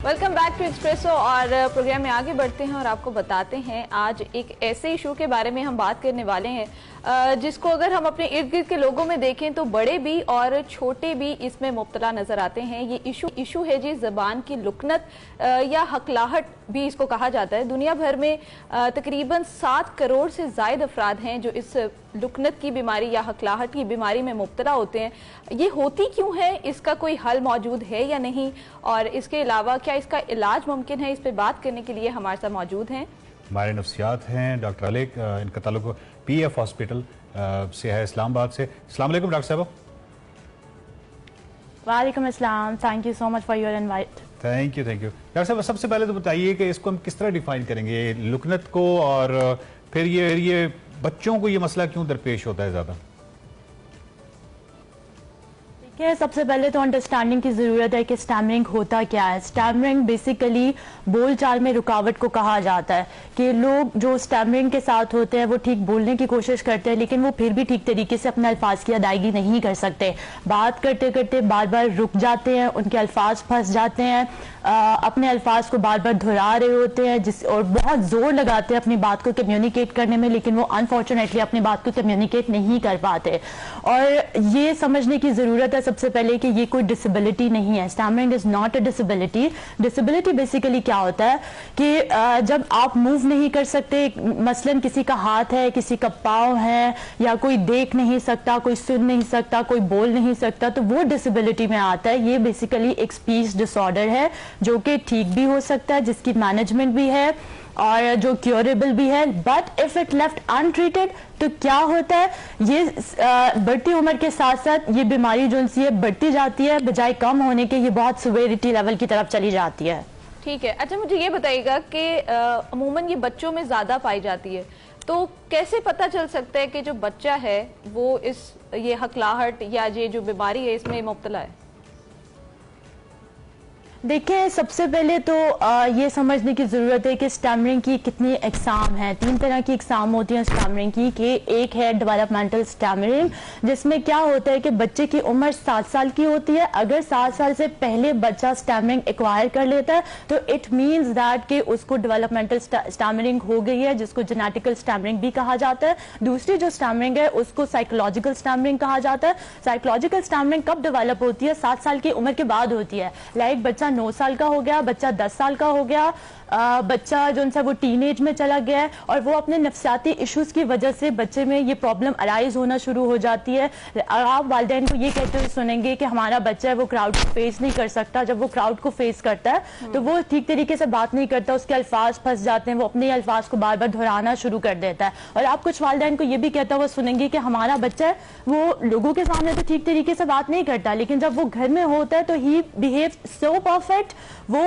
Welcome back to Expresso. और programme में आगे बढ़ते हैं और आपको बताते हैं आज एक ऐसे इशू के बारे में हम बात करने वाले हैं जिसको अगर हम अपने इर्द गिर्द के लोगों में देखें तो बड़े भी और छोटे भी इसमें मुब्तला नजर आते हैं। ये इशू है जी ज़बान की लुकनत या हकलाहट भी इसको कहा जाता है। दुनिया भर में तकरीबन 7 करोड़ से ज़ायद अफराद हैं जो इस लुकनत की बीमारी या हकलाहट की बीमारी में मुब्तला होते हैं। ये होती क्यों है, इसका कोई हल मौजूद है या नहीं, और इसके अलावा क्या इसका इलाज मुमकिन है, इस पर बात करने के लिए हमारे साथ मौजूद हैं हमारे नफ्सियात हैं डॉक्टर अलेक। इनका ताल्लुक PF हॉस्पिटल से है, इस्लामाबाद से। अस्सलाम वालेकुम डॉक्टर साहब। वालेकुम अस्सलाम, thank you so much for your invite. Thank you doctor साहब। सबसे पहले तो बताइए कि इसको हम किस तरह डिफाइन करेंगे लुकनत को, और फिर ये बच्चों को ये मसला क्यों दरपेश होता है ज़्यादा? सबसे पहले तो अंडरस्टैंडिंग की ज़रूरत है कि स्टैमरिंग होता क्या है। स्टैमरिंग बेसिकली बोलचाल में रुकावट को कहा जाता है कि लोग जो स्टैमरिंग के साथ होते हैं वो ठीक बोलने की कोशिश करते हैं लेकिन वो फिर भी ठीक तरीके से अपने अल्फाज की अदायगी नहीं कर सकते। बात करते करते बार बार रुक जाते हैं, उनके अल्फाज फंस जाते हैं, अपने अल्फाज को बार बार दोहरा रहे होते हैं और बहुत जोर लगाते हैं अपनी बात को कम्युनिकेट करने में, लेकिन वो अनफॉर्चुनेटली अपनी बात को कम्युनिकेट नहीं कर पाते। और ये समझने की ज़रूरत है सबसे पहले कि ये कोई डिसेबिलिटी नहीं है। Stammering is not a disability. Disability basically क्या होता है कि जब आप मूव नहीं कर सकते, मसलन किसी का हाथ है, किसी का पाँव है, या कोई देख नहीं सकता, कोई सुन नहीं सकता, कोई बोल नहीं सकता, तो वो डिसेबिलिटी में आता है। ये बेसिकली एक स्पीच डिसऑर्डर है जो कि ठीक भी हो सकता है, जिसकी मैनेजमेंट भी है और जो क्योरेबल भी है। But if it left untreated तो क्या होता है, ये बढ़ती उम्र के साथ साथ ये बीमारी जो है बढ़ती जाती है, बजाय कम होने के ये बहुत सिवियरिटी लेवल की तरफ चली जाती है। ठीक है, अच्छा मुझे ये बताइएगा कि अमूमन ये बच्चों में ज्यादा पाई जाती है, तो कैसे पता चल सकता है कि जो बच्चा है वो ये हकलाहट या ये जो बीमारी है इसमें मुब्तला है? देखिए, सबसे पहले तो ये समझने की ज़रूरत है कि स्टैमरिंग की कितनी एग्ज़ाम हैं। 3 तरह की एग्ज़ाम होती हैं स्टैमरिंग की। कि एक है डेवलपमेंटल स्टैमरिंग, जिसमें क्या होता है कि बच्चे की उम्र 7 साल की होती है। अगर 7 साल से पहले बच्चा स्टैमरिंग एक्वायर कर लेता है तो इट मीन्स दैट कि उसको डेवलपमेंटल स्टैमरिंग हो गई है, जिसको जेनेटिकल स्टैमरिंग भी कहा जाता है। दूसरी जो स्टैमरिंग है उसको साइकोलॉजिकल स्टैमरिंग कहा जाता है। साइकोलॉजिकल स्टैमरिंग कब डेवलप होती है? 7 साल की उम्र के बाद होती है। लाइक बच्चा 9 साल का हो गया, बच्चा 10 साल का हो गया, बच्चा जो सा वो टीनेज में चला गया है और वो अपने नफ्सियाती इश्यूज की वजह से बच्चे में ये प्रॉब्लम अराइज होना शुरू हो जाती है। आप वालिदैन को ये कहते हुए सुनेंगे कि हमारा बच्चा है वो क्राउड को फेस नहीं कर सकता। जब वो क्राउड को फेस करता है तो वो ठीक तरीके से बात नहीं करता, उसके अल्फाज फंस जाते हैं, वो अपने अल्फाज को बार बार दोहराना शुरू कर देता है। और आप कुछ वालिदैन को ये भी कहता हुआ सुनेंगे कि हमारा बच्चा है वो लोगों के सामने तो ठीक तरीके से बात नहीं करता, लेकिन जब वो घर में होता है तो ही बिहेव सो परफेक्ट, वो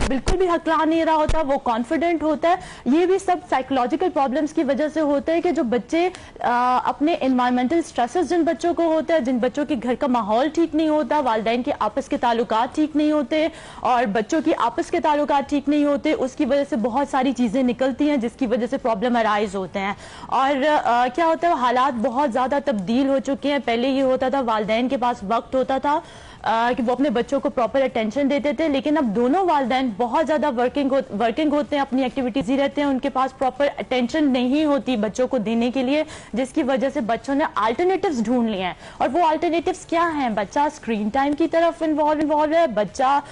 बिल्कुल भी हकला नहीं रहा होता, वो कॉन्फिडेंट होता है। ये भी सब साइकोलॉजिकल प्रॉब्लम्स की वजह से होता है कि जो बच्चे अपने एनवायरमेंटल स्ट्रेसेस जिन बच्चों को होता है, जिन बच्चों के घर का माहौल ठीक नहीं होता, वालिदैन के आपस के ताल्लुकात ठीक नहीं होते और बच्चों की आपस के ताल्लुकात ठीक नहीं होते, उसकी वजह से बहुत सारी चीजें निकलती हैं जिसकी वजह से प्रॉब्लम अराइज होते हैं। और क्या होता है, हालात बहुत ज्यादा तब्दील हो चुके हैं। पहले ये होता था वालिदैन के पास वक्त होता था कि वो अपने बच्चों को प्रॉपर अटेंशन देते थे, लेकिन अब दोनों वालिदैन बहुत ज्यादा वर्किंग होते हैं, अपनी एक्टिविटीज ही रहते हैं, उनके पास प्रॉपर अटेंशन नहीं होती बच्चों को देने के लिए, जिसकी वजह से बच्चों ने अल्टरनेटिव्स ढूंढ लिए हैं। और वो अल्टरनेटिव्स क्या हैं? बच्चा स्क्रीन टाइम की तरफ इन्वॉल्व है, बच्चा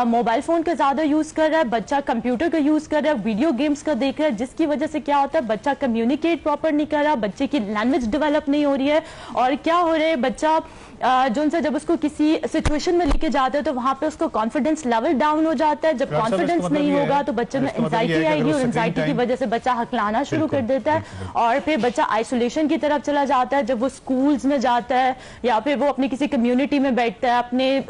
मोबाइल फोन का ज्यादा यूज कर रहा है, बच्चा कंप्यूटर का यूज कर रहा है, वीडियो गेम्स का देख रहा है, जिसकी वजह से क्या होता है, बच्चा कम्युनिकेट प्रॉपर नहीं कर रहा, बच्चे की लैंग्वेज डेवलप नहीं हो रही है। और क्या हो रहा है, बच्चा जो जब उसको किसी सिचुएशन में लेके जाते हैं तो वहां पे उसको कॉन्फिडेंस लेवल डाउन हो जाता है। जब कॉन्फिडेंस नहीं होगा तो बच्चे में एंजाइटी आएगी और एंजाइटी की वजह से बच्चा हकलाना शुरू कर देता है और फिर बच्चा आइसोलेशन की तरफ चला जाता है। जब वो स्कूल्स में जाता है या फिर वो अपनी किसी कम्युनिटी में बैठता है, अपने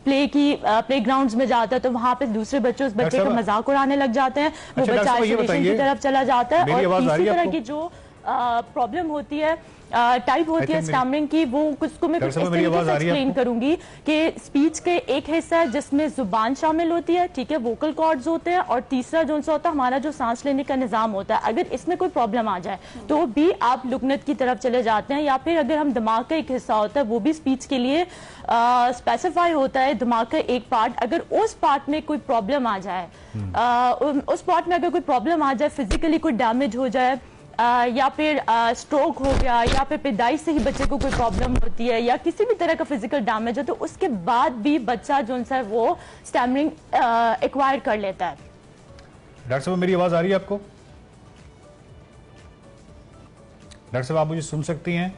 प्ले ग्राउंड्स में जाता है, तो वहां पे दूसरे बच्चे उस बच्चे का मजाक उड़ाने लग जाते हैं, वो बच्चा आइसोलेशन की तरफ चला जाता है। और तीसरी तरह की जो प्रॉब्लम होती है, टाइप होती है स्टैमरिंग की, वो उसको मैं कुछ इस तरीके से एक्सप्लेन करूंगी कि स्पीच के एक हिस्सा है जिसमें जुबान शामिल होती है, ठीक है, वोकल कॉर्ड्स होते हैं, और तीसरा जो सा होता है हमारा जो सांस लेने का निजाम होता है। अगर इसमें कोई प्रॉब्लम आ जाए तो भी आप लुकनत की तरफ चले जाते हैं, या फिर अगर हम दिमाग का एक हिस्सा होता है वो भी स्पीच के लिए स्पेसिफाई होता है, दिमाग का एक पार्ट, अगर उस पार्ट में कोई प्रॉब्लम आ जाए, उस पार्ट में अगर कोई प्रॉब्लम आ जाए, फिजिकली कोई डैमेज हो जाए, या फिर स्ट्रोक हो गया, या फिर पैदाइश से ही बच्चे को कोई प्रॉब्लम होती है, या किसी भी तरह का फिजिकल डैमेज है, तो उसके बाद भी बच्चा जो है वो स्टैमरिंग एक्वायर कर लेता है। डॉक्टर साहब मेरी आवाज आ रही है आपको? डॉक्टर साहब आप मुझे सुन सकती हैं?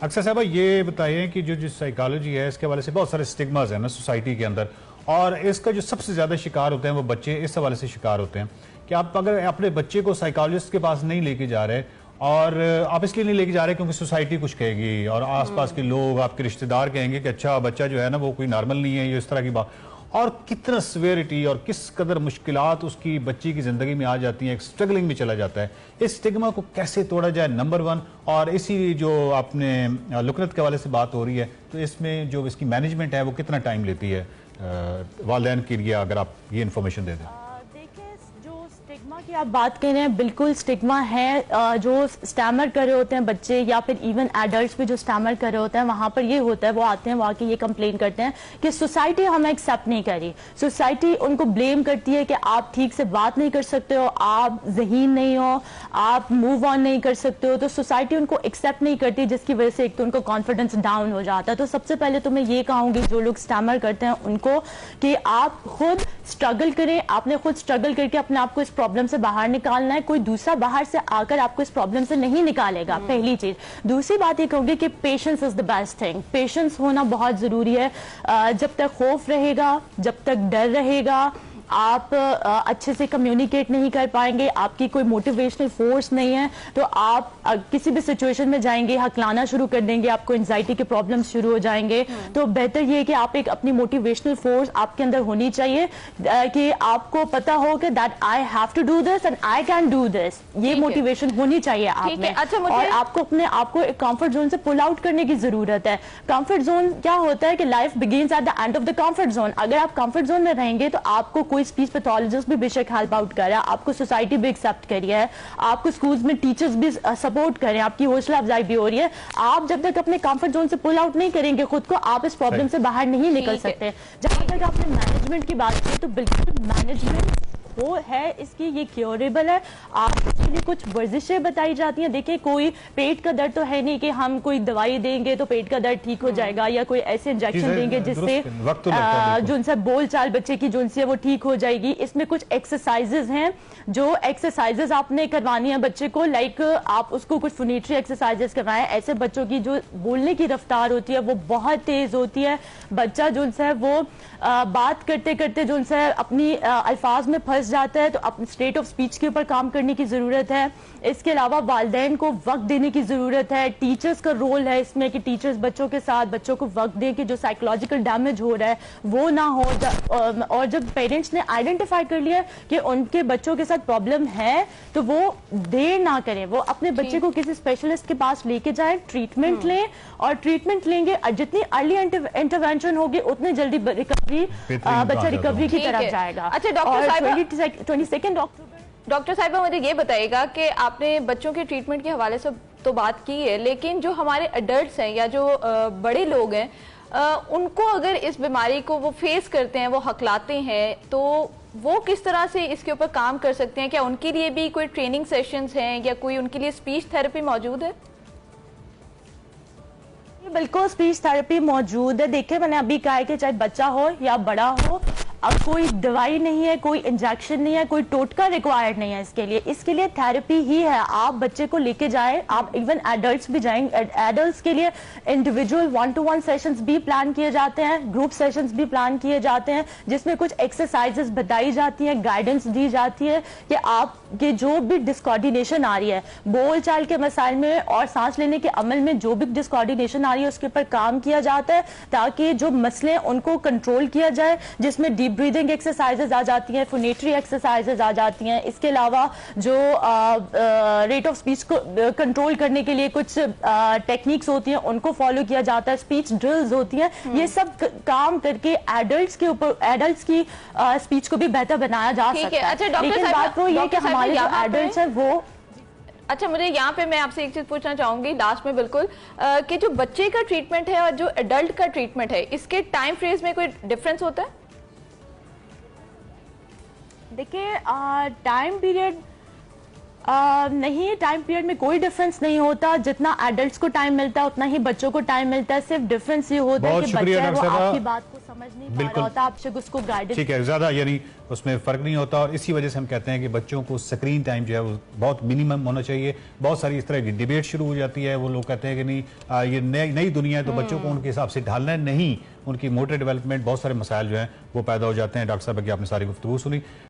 अक्सर साहब ये बताइए कि जो साइकोलॉजी है इसके हवाले से बहुत सारे स्टिग्मास हैं ना सोसाइटी के अंदर, और इसका जो सबसे ज्यादा शिकार होते हैं वो बच्चे इस हवाले से शिकार होते हैं कि आप अगर अपने बच्चे को साइकोलॉजिस्ट के पास नहीं लेके जा रहे, और आप इसलिए नहीं लेके जा रहे क्योंकि सोसाइटी कुछ कहेगी और आसपास के लोग, आपके रिश्तेदार कहेंगे कि अच्छा बच्चा जो है ना वो कोई नॉर्मल नहीं है, ये इस तरह की बात, और कितना सिवियरिटी और किस कदर मुश्किलात उसकी बच्ची की जिंदगी में आ जाती हैं, एक स्ट्रगलिंग में चला जाता है। इस स्टिग्मा को कैसे तोड़ा जाए, नंबर 1, और इसी जो आपने लुकनत के हवाले से बात हो रही है तो इसमें जो इसकी मैनेजमेंट है वो कितना टाइम लेती है वालिदैन के लिए, अगर आप ये इन्फॉर्मेशन दे दें। स्टिग्मा की आप बात कर रहे हैं, बिल्कुल स्टिग्मा है। जो स्टैमर कर रहे होते हैं बच्चे या फिर इवन एडल्ट्स भी जो स्टैमर कर रहे होते हैं, वहां पर ये होता है, वो आते हैं वहां के ये कंप्लेन करते हैं कि सोसाइटी हमें एक्सेप्ट नहीं करी, सोसाइटी उनको ब्लेम करती है कि आप ठीक से बात नहीं कर सकते हो, आप ज़हीन नहीं हो, आप मूव ऑन नहीं कर सकते हो, तो सोसाइटी उनको एक्सेप्ट नहीं करती, जिसकी वजह से एक तो उनको कॉन्फिडेंस डाउन हो जाता है। तो सबसे पहले तो मैं ये कहूंगी जो लोग स्टैमर करते हैं उनको कि आप खुद स्ट्रगल करें, आपने खुद स्ट्रगल करके अपने आप को इस प्रॉब्लम से बाहर निकालना है, कोई दूसरा बाहर से आकर आपको इस प्रॉब्लम से नहीं निकालेगा, पहली चीज। दूसरी बात ये कहूंगी कि patience is the best thing, patience होना बहुत जरूरी है। जब तक खौफ रहेगा, जब तक डर रहेगा, आप अच्छे से कम्युनिकेट नहीं कर पाएंगे, आपकी कोई मोटिवेशनल फोर्स नहीं है, तो आप किसी भी सिचुएशन में जाएंगे हकलाना शुरू कर देंगे, आपको एंजाइटी के प्रॉब्लम्स शुरू हो जाएंगे। तो बेहतर ये है कि आप एक अपनी मोटिवेशनल फोर्स आपके अंदर होनी चाहिए कि आपको पता हो कि that I have to do this and I can do this, ये मोटिवेशन होनी चाहिए आप में। अच्छा, और आपको अपने आपको एक कंफर्ट जोन से पुल आउट करने की जरूरत है। कंफर्ट जोन क्या होता है कि life begins at the end of the comfort zone. अगर आप कंफर्ट जोन में रहेंगे तो आपको कोई स्पीच पैथोलॉजिस्ट भी बेशक हेल्प आउट कर रहा है, आपको सोसाइटी भी एक्सेप्ट करी है, आपको स्कूल्स में टीचर्स भी सपोर्ट कर रहे हैं, आपकी हौसला अफजाई भी हो रही है। आप जब तक अपने कंफर्ट जोन से पुल आउट नहीं करेंगे खुद को, आप इस प्रॉब्लम से बाहर नहीं निकल सकते। जहां तक आपने मैनेजमेंट की बात की, तो बिल्कुल मैनेजमेंट वो है इसकी, ये क्योरेबल है। आप इसके लिए कुछ वर्जिशें बताई जाती हैं। देखिए, कोई पेट का दर्द तो है नहीं कि हम कोई दवाई देंगे तो पेट का दर्द ठीक हो जाएगा, या कोई ऐसे इंजेक्शन देंगे जिससे जो उनसे बोल चाल बच्चे की जो उनसे वो ठीक हो जाएगी। इसमें कुछ एक्सरसाइजेज हैं, जो एक्सरसाइजेज आपने करवानी है बच्चे को, लाइक आप उसको कुछ फोनेटरी एक्सरसाइजेस करवाएं। ऐसे बच्चों की जो बोलने की रफ्तार होती है वो बहुत तेज होती है, बच्चा जो उनसे वो बात करते करते जो उनसे अपनी अल्फाज में फंस जाता है, तो अपने स्टेट ऑफ स्पीच के ऊपर काम करने की जरूरत है। इसके अलावा वालिदैन को वक्त देने की जरूरत है, टीचर्स का रोल है इसमें कि टीचर्स बच्चों के साथ बच्चों को वक्त दें कि जो साइकोलॉजिकल डैमेज हो रहा है वो ना हो। और जब पेरेंट्स ने आइडेंटिफाई कर लिया कि उनके बच्चों के साथ प्रॉब्लम है, तो वो देर ना करें, वो अपने बच्चे को किसी स्पेशलिस्ट के पास लेके जाएं, ट्रीटमेंट लें, और ट्रीटमेंट लेंगे जितनी अर्ली इंटरवेंशन होगी उतनी जल्दी रिकवरी, बच्चा रिकवरी की तरफ जाएगा। अच्छा डॉक्टर साहिबा, 22 अक्टूबर डॉक्टर साहिबा मुझे ये बताइएगा कि आपने बच्चों के ट्रीटमेंट के हवाले से तो बात की है, लेकिन जो हमारे अडल्ट्स हैं या जो बड़े लोग हैं, उनको अगर इस बीमारी को वो फेस करते हैं, वो हकलाते हैं, तो वो किस तरह से इसके ऊपर काम कर सकते हैं? क्या उनके लिए भी कोई ट्रेनिंग सेशंस हैं या कोई उनके लिए स्पीच थेरेपी मौजूद है? बिल्कुल स्पीच थेरेपी मौजूद है। देखिए, मैंने अभी कहा है कि चाहे बच्चा हो या बड़ा हो, अब कोई दवाई नहीं है, कोई इंजेक्शन नहीं है, कोई टोटका रिक्वायर्ड नहीं है इसके लिए थेरेपी ही है। आप बच्चे को लेके जाएं, आप इवन एडल्ट्स भी जाएंगे, एडल्ट्स के लिए इंडिविजुअल 1-to-1 सेशंस भी प्लान किए जाते हैं, ग्रुप सेशंस भी प्लान किए जाते हैं, जिसमें कुछ एक्सरसाइजेस बताई जाती हैं, गाइडेंस दी जाती है कि आपके जो भी डिसकोऑर्डिनेशन आ रही है बोल चाल के मसाइल में और सांस लेने के अमल में, जो भी डिसकोऑर्डिनेशन आ रही है उसके ऊपर काम किया जाता है, ताकि जो मसले उनको कंट्रोल किया जाए, जिसमें डीप ब्रीदिंग एक्सरसाइजेज आ जाती हैं, फोनेटरी एक्सरसाइजेज आ जाती हैं। इसके अलावा जो रेट ऑफ स्पीच को कंट्रोल करने के लिए कुछ टेक्निक्स होती हैं उनको फॉलो किया जाता है, स्पीच ड्रिल्स होती हैं। ये सब काम करके एडल्ट्स की स्पीच को भी बेहतर बनाया जा सकता है। अच्छा डॉक्टर लेकिन साहब, बात वो ये कि हमारे जो एडल्ट्स हैं वो अच्छा, मुझे यहाँ पे मैं आपसे एक चीज पूछना चाहूंगी लास्ट में बिल्कुल कि जो बच्चे का ट्रीटमेंट है और जो एडल्ट का ट्रीटमेंट है, इसके टाइम फ्रेज में कोई डिफरेंस होता है? देखिए टाइम पीरियड नहीं, टाइम पीरियड में कोई डिफरेंस नहीं होता। जितना एडल्ट्स को टाइम मिलता है उतना ही बच्चों को टाइम मिलता है। सिर्फ डिफरेंस ये होता है कि बच्चा है वो आपकी बात को समझ नहीं पा रहा होता, आप उसको गाइडेंस, ठीक है, ज्यादा यानी उसमें फर्क नहीं होता। और इसी वजह से हम कहते हैं कि बच्चों को स्क्रीन टाइम जो है वो बहुत मिनिमम होना चाहिए। बहुत सारी इस तरह की डिबेट शुरू हो जाती है, वो लोग कहते हैं कि नहीं ये नई दुनिया है तो बच्चों को उनके हिसाब से ढालना है, नहीं, उनकी मोटर डेवलपमेंट बहुत सारे मसाइल जो हैं वो पैदा हो जाते हैं। डॉक्टर साहब की आपने सारी गुफ्तगू सुनी।